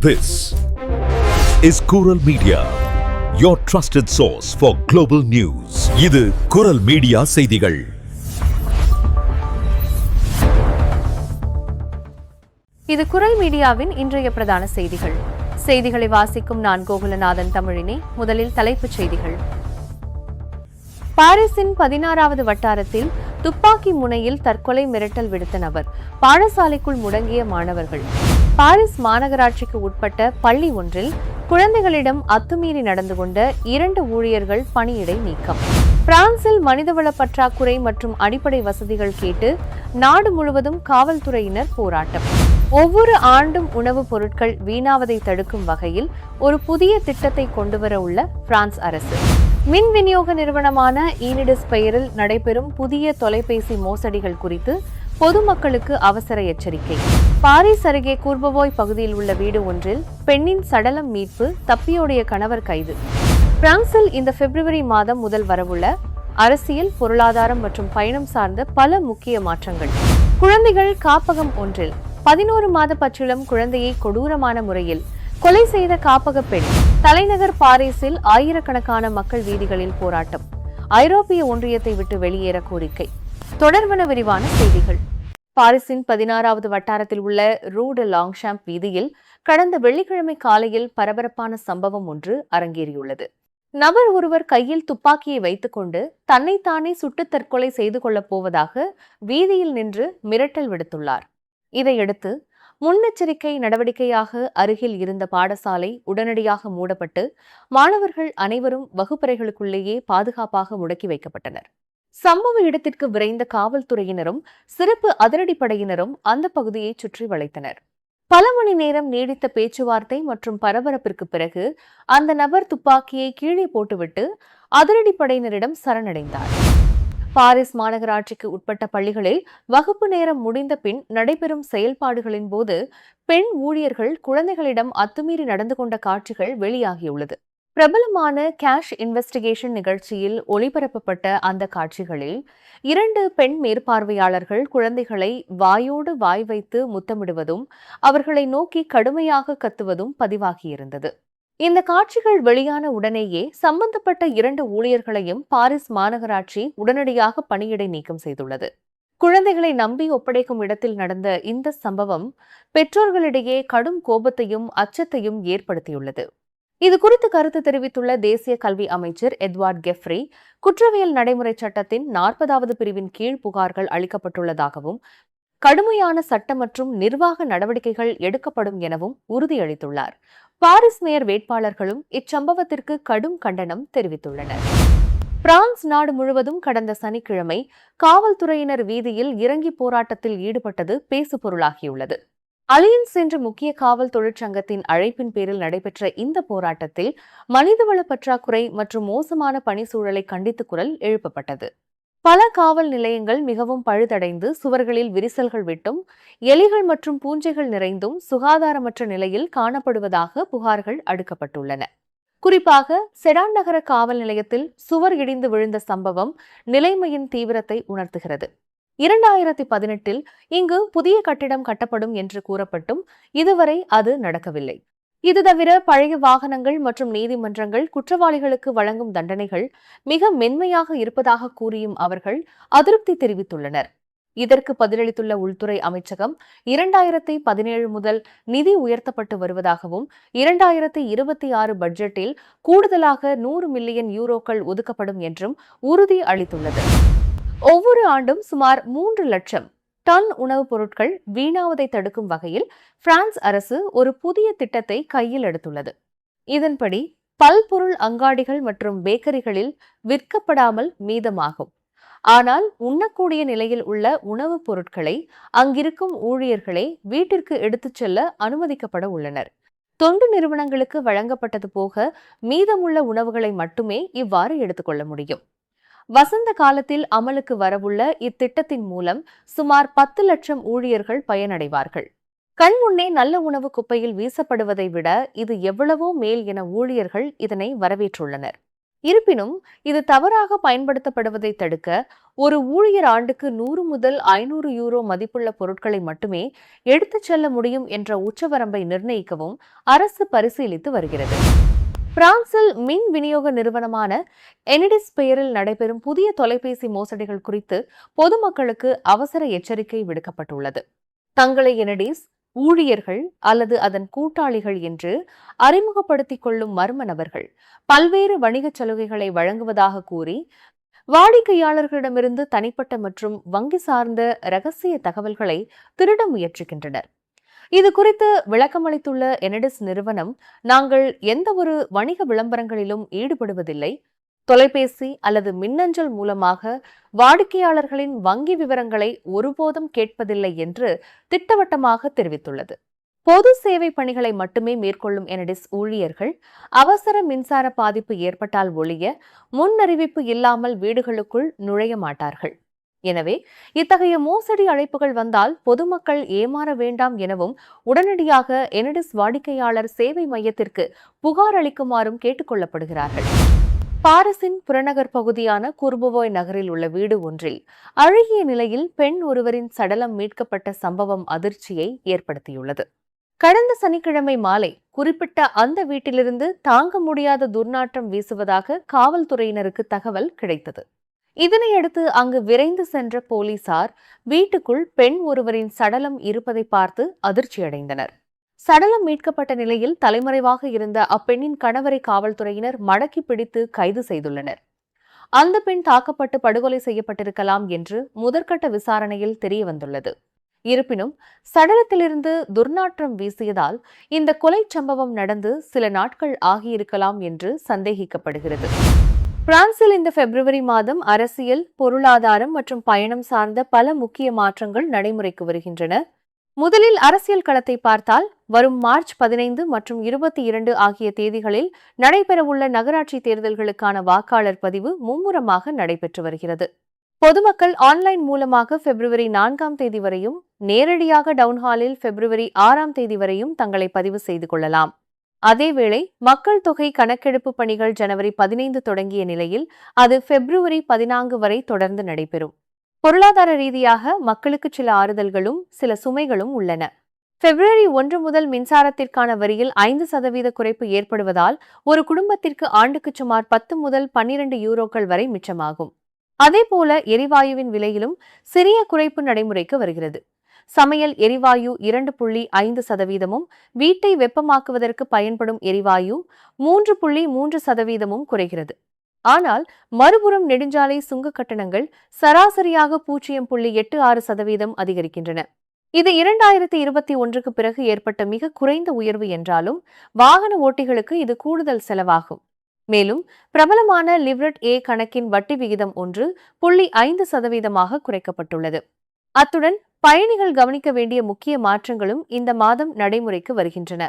This is Kural Media, your trusted source for global news. இது குரல் media செய்திகள். இது குரல் மீடியாவின் இன்றைய பிரதான செய்திகள். செய்திகளை வாசிக்கும் நான் கோகுலநாதன் தமிழினி. முதலில் தலைப்புச் செய்திகள். பாரிஸின் 16வது வட்டாரத்தில் துப்பாக்கி முனையில் தற்கொலை மிரட்டல் விடுத்த நபர், பாடசாலைக்குள் முடங்கிய மாணவர்கள். பாரிஸ் மாநகராட்சிக்கு உட்பட்ட பள்ளி ஒன்றில் குழந்தைகளிடம் அத்துமீறி நடந்து கொண்ட 2 ஊழியர்கள் பணியிடை நீக்கம். பிரான்சில் மனிதவள பற்றாக்குறை மற்றும் அடிப்படை வசதிகள் கேட்டு நாடு முழுவதும் காவல்துறையினர் போராட்டம். ஒவ்வொரு ஆண்டும் உணவுப் பொருட்கள் வீணாவதை தடுக்கும் வகையில் ஒரு புதிய திட்டத்தை கொண்டுவர உள்ள பிரான்ஸ் அரசு. மின் விநியோக நிறுவனமான ஈனிடஸ் பெயரில் நடைபெறும் புதிய தொலைபேசி மோசடிகள் குறித்து பொதுமக்களுக்கு அவசர எச்சரிக்கை. பாரிஸ் அருகே கூர்பவோய் பகுதியில் உள்ள வீடு ஒன்றில் பெண்ணின் சடலம் மீட்பு, தப்பியோடைய கணவர் கைது. பிரான்சில் இந்த பிப்ரவரி மாதம் முதல் வரவுள்ள அரசியல், பொருளாதாரம் மற்றும் பயணம் சார்ந்த பல முக்கிய மாற்றங்கள். குழந்தைகள் காப்பகம் ஒன்றில் 11 மாத பச்சிளம் குழந்தையை கொடூரமான முறையில் கொலை செய்த காப்பக பெண். தலைநகர் பாரிஸில் ஆயிரக்கணக்கான மக்கள் வீதிகளில் போராட்டம். ஐரோப்பிய ஒன்றியத்தை விட்டு வெளியேற கோரிக்கை. தொடர்பான விரிவான செய்திகள். பாரிஸின் 16வது வட்டாரத்தில் உள்ள ரூ டு லாங்ஷாம்ப் வீதியில் கடந்த வெள்ளிக்கிழமை காலையில் பரபரப்பான சம்பவம் ஒன்று அரங்கேறியுள்ளது. நபர் ஒருவர் கையில் துப்பாக்கியை வைத்துக் கொண்டு தன்னைத்தானே சுட்டு தற்கொலை செய்து கொள்ளப் போவதாக வீதியில் நின்று மிரட்டல் விடுத்துள்ளார். இதையடுத்து முன்னெச்சரிக்கை நடவடிக்கையாக அருகில் இருந்த பாடசாலை உடனடியாக மூடப்பட்டு மாணவர்கள் அனைவரும் வகுப்பறைகளுக்குள்ளேயே பாதுகாப்பாக முடக்கி வைக்கப்பட்டனர். சம்பவ இடத்திற்கு விரைந்த காவல்துறையினரும் சிறப்பு அதிரடிப்படையினரும் அந்த பகுதியை சுற்றி வளைத்தனர். பல மணி நேரம் நீடித்த பேச்சுவார்த்தை மற்றும் பரபரப்பிற்கு பிறகு அந்த நபர் துப்பாக்கியை கீழே போட்டுவிட்டு அதிரடிப்படையினரிடம் சரணடைந்தார். பாரிஸ் மாநகராட்சிக்கு உட்பட்ட பள்ளிகளில் வகுப்பு நேரம் முடிந்த பின் நடைபெறும் செயல்பாடுகளின் போது பெண் ஊழியர்கள் குழந்தைகளிடம் அத்துமீறி நடந்து கொண்ட காட்சிகள் வெளியாகியுள்ளது. பிரபலமான கேஷ் இன்வெஸ்டிகேஷன் நிகழ்ச்சியில் ஒளிபரப்பப்பட்ட அந்த காட்சிகளில் 2 பெண் மேற்பார்வையாளர்கள் குழந்தைகளை வாயோடு வாய் வைத்து முத்தமிடுவதும் அவர்களை நோக்கி கடுமையாக கத்துவதும் பதிவாகியிருந்தது. இந்த காட்சிகள் வெளியான உடனேயே சம்பந்தப்பட்ட 2 ஊழியர்களையும் பாரிஸ் மாநகராட்சி உடனடியாக பணியிடை நீக்கம் செய்துள்ளது. குழந்தைகளை நம்பி ஒப்படைக்கும் இடத்தில் நடந்த இந்த சம்பவம் பெற்றோர்களிடையே கடும் கோபத்தையும் அச்சத்தையும் ஏற்படுத்தியுள்ளது. இது குறித்து கருத்து தெரிவித்துள்ள தேசிய கல்வி அமைச்சர் எட்வார்ட் கெஃப்ரி, குற்றவியல் நடைமுறை சட்டத்தின் 40வது பிரிவின் கீழ் புகார்கள் அளிக்கப்பட்டுள்ளதாகவும் கடுமையான சட்ட மற்றும் நிர்வாக நடவடிக்கைகள் எடுக்கப்படும் எனவும் உறுதியளித்துள்ளார். பாரிஸ் மேயர் வேட்பாளர்களும் இச்சம்பவத்திற்கு கடும் கண்டனம் தெரிவித்துள்ளனர். பிரான்ஸ் நாடு முழுவதும் கடந்த சனிக்கிழமை காவல்துறையினர் வீதியில் இறங்கி போராட்டத்தில் ஈடுபட்டது பேசுபொருளாகியுள்ளது. அலியன்ஸ் என்ற முக்கிய காவல் தொழிற்சங்கத்தின் அழைப்பின் பேரில் நடைபெற்ற இந்த போராட்டத்தில் மனிதவள பற்றாக்குறை மற்றும் மோசமான பணி சூழலை கண்டித்து குரல் எழுப்பப்பட்டது. பல காவல் நிலையங்கள் மிகவும் பழுதடைந்து சுவர்களில் விரிசல்கள் விட்டும் எலிகள் மற்றும் பூஞ்சைகள் நிறைந்தும் சுகாதாரமற்ற நிலையில் காணப்படுவதாக புகார்கள் அடுக்கப்பட்டுள்ளன. குறிப்பாக செடான் நகர காவல் நிலையத்தில் சுவர் இடிந்து விழுந்த சம்பவம் நிலைமையின் தீவிரத்தை உணர்த்துகிறது. 2018இல் இங்கு புதிய கட்டிடம் கட்டப்படும் என்று கூறப்பட்டும் இதுவரை அது நடக்கவில்லை. இது தவிர பழைய வாகனங்கள் மற்றும் நீதிமன்றங்கள் குற்றவாளிகளுக்கு வழங்கும் தண்டனைகள் மிக மென்மையாக இருப்பதாக கூறியும் அவர்கள் அதிருப்தி தெரிவித்துள்ளனர். இதற்கு பதிலளித்துள்ள உள்துறை அமைச்சகம் 2017 முதல் நிதி உயர்த்தப்பட்டு வருவதாகவும் 2026 பட்ஜெட்டில் கூடுதலாக 100 மில்லியன் யூரோக்கள் ஒதுக்கப்படும் என்றும் உறுதி அளித்துள்ளது. ஒவ்வொரு ஆண்டும் சுமார் 3 லட்சம் டன் உணவுப் பொருட்கள் வீணாவதை தடுக்கும் வகையில் பிரான்ஸ் அரசு ஒரு புதிய திட்டத்தை கையில் எடுத்துள்ளது. இதன்படி பல்பொருள் அங்காடிகள் மற்றும் பேக்கரிகளில் விற்கப்படாமல் மீதமாகும், ஆனால் உண்ணக்கூடிய நிலையில் உள்ள உணவுப் பொருட்களை அங்கிருக்கும் ஊழியர்களே வீட்டிற்கு எடுத்துச் செல்ல அனுமதிக்கப்பட உள்ளனர். தொண்டு நிறுவனங்களுக்கு வழங்கப்பட்டது போக மீதமுள்ள உணவுகளை மட்டுமே இவ்வாறு எடுத்துக்கொள்ள முடியும். வசந்த காலத்தில் அமலுக்கு வரவுள்ள இத்திட்டத்தின் மூலம் சுமார் 10 லட்சம் ஊழியர்கள் பயனடைவார்கள். கண்முன்னே நல்ல உணவு குப்பையில் வீசப்படுவதை விட இது எவ்வளவோ மேல் என ஊழியர்கள் இதனை வரவேற்றுள்ளனர். இருப்பினும் இது தவறாக பயன்படுத்தப்படுவதை தடுக்க ஒரு ஊழியர் ஆண்டுக்கு 100 முதல் 500 யூரோ மதிப்புள்ள பொருட்களை மட்டுமே எடுத்துச் செல்ல முடியும் என்ற உச்சவரம்பை நிர்ணயிக்கவும் அரசு பரிசீலித்து வருகிறது. பிரான்சில் மின் விநியோக நிறுவனமான எனிடிஸ் பெயரில் நடைபெறும் புதிய தொலைபேசி மோசடிகள் குறித்து பொதுமக்களுக்கு அவசர எச்சரிக்கை விடுக்கப்பட்டுள்ளது. தங்களை எனிடிஸ் ஊழியர்கள் அல்லது அதன் கூட்டாளிகள் என்று அறிமுகப்படுத்திக் கொள்ளும் மர்ம நபர்கள் பல்வேறு வணிகச் சலுகைகளை வழங்குவதாக கூறி வாடிக்கையாளர்களிடமிருந்து தனிப்பட்ட மற்றும் வங்கி சார்ந்த இரகசிய தகவல்களை திருட முயற்சிக்கின்றனர். இது குறித்து விளக்கமளித்துள்ள எனிடிஸ் நிறுவனம், நாங்கள் எந்த ஒரு வணிக விளம்பரங்களிலும் ஈடுபடுவதில்லை, தொலைபேசி அல்லது மின்னஞ்சல் மூலமாக வாடிக்கையாளர்களின் வங்கி விவரங்களை ஒருபோதும் கேட்பதில்லை என்று திட்டவட்டமாக தெரிவித்துள்ளது. பொது சேவை பணிகளை மட்டுமே மேற்கொள்ளும் எனிடிஸ் ஊழியர்கள் அவசர மின்சார பாதிப்பு ஏற்பட்டால் ஒழிய முன்னறிவிப்பு இல்லாமல் வீடுகளுக்குள் நுழைய மாட்டார்கள். எனவே இத்தகைய மோசடி அழைப்புகள் வந்தால் பொதுமக்கள் ஏமாற வேண்டாம் எனவும் உடனடியாக எனிடிஸ் வாடிக்கையாளர் சேவை மையத்திற்கு புகார் அளிக்குமாறும் கேட்டுக் கொள்ளப்படுகிறார்கள். பாரிஸின் புறநகர் பகுதியான குர்புவோய் நகரில் உள்ள வீடு ஒன்றில் அழுகிய நிலையில் பெண் ஒருவரின் சடலம் மீட்கப்பட்ட சம்பவம் அதிர்ச்சியை ஏற்படுத்தியுள்ளது. கடந்த சனிக்கிழமை மாலை குறிப்பிட்ட அந்த வீட்டிலிருந்து தாங்க முடியாத துர்நாற்றம் வீசுவதாக காவல்துறையினருக்கு தகவல் கிடைத்தது. இதனையடுத்து அங்கு விரைந்து சென்ற போலீசார் வீட்டுக்குள் பெண் ஒருவரின் சடலம் இருப்பதை பார்த்து அதிர்ச்சியடைந்தனர். சடலம் மீட்கப்பட்ட நிலையில் தலைமறைவாக இருந்த அப்பெண்ணின் கணவரை காவல்துறையினர் மடக்கி பிடித்து கைது செய்துள்ளனர். அந்த பெண் தாக்கப்பட்டு படுகொலை செய்யப்பட்டிருக்கலாம் என்று முதற்கட்ட விசாரணையில் தெரியவந்துள்ளது. இருப்பினும் சடலத்திலிருந்து துர்நாற்றம் வீசியதால் இந்த கொலை சம்பவம் நடந்து சில நாட்கள் ஆகியிருக்கலாம் என்று சந்தேகிக்கப்படுகிறது. பிரான்சில் இந்த பிப்ரவரி மாதம் அரசியல், பொருளாதாரம் மற்றும் பயணம் சார்ந்த பல முக்கிய மாற்றங்கள் நடைமுறைக்கு வருகின்றன. முதலில் அரசியல் களத்தை பார்த்தால் வரும் மார்ச் 15 மற்றும் 22 ஆகிய தேதிகளில் நடைபெறவுள்ள நகராட்சி தேர்தல்களுக்கான வாக்காளர் பதிவு மும்முரமாக நடைபெற்று வருகிறது. பொதுமக்கள் ஆன்லைன் மூலமாக பிப்ரவரி 4ஆம் தேதி வரையும், நேரடியாக டவுன்ஹாலில் பிப்ரவரி 6ஆம் தேதி வரையும் தங்களை பதிவு செய்து கொள்ளலாம். அதேவேளை மக்கள் தொகை கணக்கெடுப்பு பணிகள் ஜனவரி 15 தொடங்கிய நிலையில் அது பிப்ரவரி 14 வரை தொடர்ந்து நடைபெறும். பொருளாதார ரீதியாக மக்களுக்கு சில ஆறுதல்களும் சில சுமைகளும் உள்ளன. பிப்ரவரி 1 முதல் மின்சாரத்திற்கான வரியில் 5% குறைப்பு ஏற்படுவதால் ஒரு குடும்பத்திற்கு ஆண்டுக்கு சுமார் 10 முதல் 12 யூரோக்கள் வரை மிச்சமாகும். அதேபோல எரிவாயுவின் விலையிலும் சிறிய குறைப்பு நடைமுறைக்கு வருகிறது. சமையல் எரிவாயு 2.5%, வீட்டை வெப்பமாக்குவதற்கு பயன்படும் எரிவாயு 3.3% குறைகிறது. ஆனால் மறுபுறம் நெடுஞ்சாலை சுங்க கட்டணங்கள் சராசரியாக 0.86% அதிகரிக்கின்றன. இது 2021க்கு பிறகு ஏற்பட்ட மிக குறைந்த உயர்வு என்றாலும் வாகன ஓட்டிகளுக்கு இது கூடுதல் செலவாகும். மேலும் பிரபலமான லிவ்ரெட் ஏ கணக்கின் வட்டி விகிதம் 1.5% குறைக்கப்பட்டுள்ளது. அத்துடன் பயணிகள் கவனிக்க வேண்டிய முக்கிய மாற்றங்களும் இந்த மாதம் நடைமுறைக்கு வருகின்றன.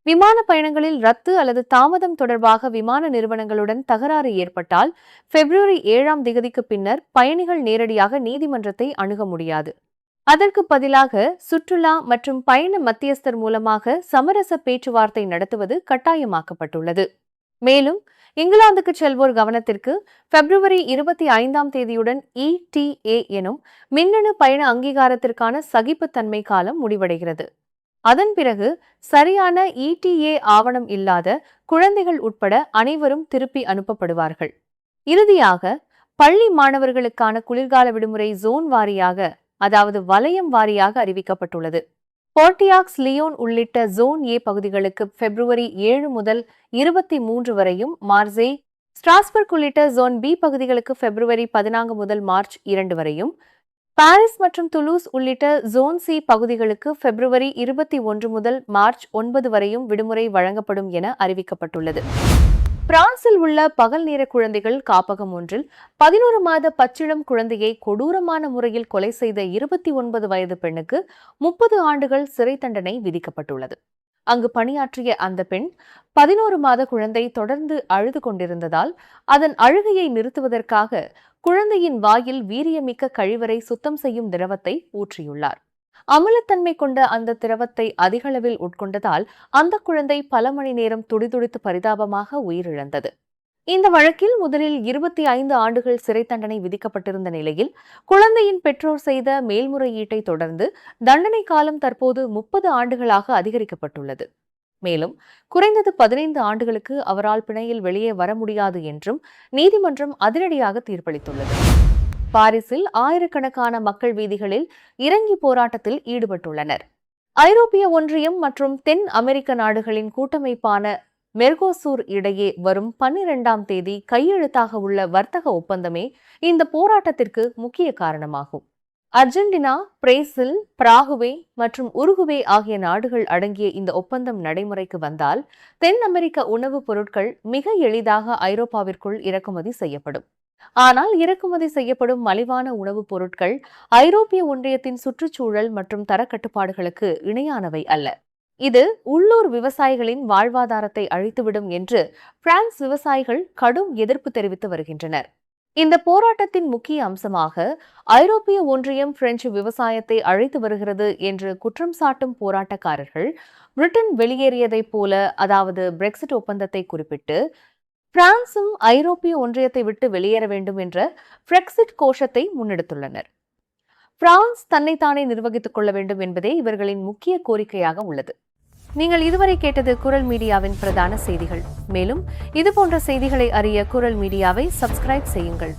விமான பயணங்களில் ரத்து அல்லது தாமதம் தொடர்பாக விமான நிறுவனங்களுடன் தகராறு ஏற்பட்டால் பிப்ரவரி 7ஆம் தேதிக்கு பின்னர் பயணிகள் நேரடியாக நீதிமன்றத்தை அணுக முடியாது. அதற்கு பதிலாக சுற்றுலா மற்றும் பயண மத்தியஸ்தர் மூலமாக சமரச பேச்சுவார்த்தை நடத்துவது கட்டாயமாக்கப்பட்டுள்ளது. மேலும் இங்கிலாந்துக்கு செல்வோர் கவனத்திற்கு பிப்ரவரி 25ஆம் தேதியுடன் ETA எனும் மின்னணு பயண அங்கீகாரத்திற்கான சகிப்புத்தன்மை காலம் முடிவடைகிறது. அதன் பிறகு சரியான ETA ஆவணம் இல்லாத குழந்தைகள் உட்பட அனைவரும் திருப்பி அனுப்பப்படுவார்கள். இறுதியாக பள்ளி மாணவர்களுக்கான குளிர்கால விடுமுறை ஜோன் வாரியாக, அதாவது வலயம் வாரியாக அறிவிக்கப்பட்டுள்ளது. போர்டியாக்ஸ், லியோன் உள்ளிட்ட ஜோன் ஏ பகுதிகளுக்கு பிப்ரவரி 7 முதல் 23 வரையும், மார்சே, ஸ்ட்ராஸ்பர்க் உள்ளிட்ட ஜோன் பி பகுதிகளுக்கு பிப்ரவரி 14 முதல் மார்ச் 2 வரையும், பாரிஸ் மற்றும் துலூஸ் உள்ளிட்ட ஜோன் சி பகுதிகளுக்கு பிப்ரவரி 21 முதல் மார்ச் 9 வரையும் விடுமுறை வழங்கப்படும் என அறிவிக்கப்பட்டுள்ளது. பிரான்சில் உள்ள பகல் நேர குழந்தைகள் காப்பகம் ஒன்றில் 11 மாத பச்சிளம் குழந்தையை கொடூரமான முறையில் கொலை செய்த 29 வயது பெண்ணுக்கு 30 ஆண்டுகள் சிறை தண்டனை விதிக்கப்பட்டுள்ளது. அங்கு பணியாற்றிய அந்த பெண் 11 மாத குழந்தை தொடர்ந்து அழுது கொண்டிருந்ததால் அதன் அழுகையை நிறுத்துவதற்காக குழந்தையின் வாயில் வீரியமிக்க கழிவறை சுத்தம் செய்யும் திரவத்தை ஊற்றியுள்ளார். அமிலத்தன்மை கொண்ட அந்த திரவத்தை அதிகளவில் உட்கொண்டதால் அந்த குழந்தை பல மணி நேரம் துடிதுடித்து பரிதாபமாக உயிரிழந்தது. இந்த வழக்கில் முதலில் 25 ஆண்டுகள் சிறை தண்டனை விதிக்கப்பட்டிருந்த நிலையில் குழந்தையின் பெற்றோர் செய்த மேல்முறையீட்டை தொடர்ந்து தண்டனை காலம் தற்போது 30 ஆண்டுகளாக அதிகரிக்கப்பட்டுள்ளது. மேலும் குறைந்தது 15 ஆண்டுகளுக்கு அவரால் பிணையில் வெளியே வர முடியாது என்றும் நீதிமன்றம் அதிரடியாக தீர்ப்பளித்துள்ளது. பாரிஸில் ஆயிரக்கணக்கான மக்கள் வீதிகளில் இறங்கி போராட்டத்தில் ஈடுபட்டுள்ளனர். ஐரோப்பிய ஒன்றியம் மற்றும் தென் அமெரிக்க நாடுகளின் கூட்டமைப்பான மெர்கோசூர் இடையே வரும் 12ஆம் தேதி கையெழுத்தாக உள்ள வர்த்தக ஒப்பந்தமே இந்த போராட்டத்திற்கு முக்கிய காரணமாகும். அர்ஜென்டினா, பிரேசில், பராகுவே மற்றும் உருகுவே ஆகிய நாடுகள் அடங்கிய இந்த ஒப்பந்தம் நடைமுறைக்கு வந்தால் தென் அமெரிக்க உணவுப் பொருட்கள் மிக எளிதாக ஐரோப்பாவிற்குள் இறக்குமதி செய்யப்படும். ஆனால் இறக்குமதி செய்யப்படும் மலிவான உணவுப் பொருட்கள் ஐரோப்பிய ஒன்றியத்தின் சுற்றுச்சூழல் மற்றும் தரக்கட்டுப்பாடுகளுக்கு இணையானவை அல்ல. இது உள்ளூர் விவசாயிகளின் வாழ்வாதாரத்தை அழித்துவிடும் என்று பிரான்ஸ் விவசாயிகள் கடும் எதிர்ப்பு தெரிவித்து வருகின்றனர். இந்த போராட்டத்தின் முக்கிய அம்சமாக ஐரோப்பிய ஒன்றியம் பிரெஞ்சு விவசாயத்தை அழித்து வருகிறது என்று குற்றம் சாட்டும் போராட்டக்காரர்கள் பிரிட்டன் வெளியேறியதைப் போல, அதாவது பிரெக்சிட் ஒப்பந்தத்தை குறிப்பிட்டு பிரான்சும் ஐரோப்பிய ஒன்றியத்தை விட்டு வெளியேற வேண்டும் என்ற பிரெக்சிட் கோஷத்தை முன்னெடுத்துள்ளனர். பிரான்ஸ் தன்னைத்தானே நிர்வகித்துக் கொள்ள வேண்டும் என்பதே இவர்களின் முக்கிய கோரிக்கையாக உள்ளது. நீங்கள் இதுவரை கேட்டது குரல் மீடியாவின் பிரதான செய்திகள். மேலும் இதுபோன்ற செய்திகளை அறிய குரல் மீடியாவை சப்ஸ்கிரைப் செய்யுங்கள்.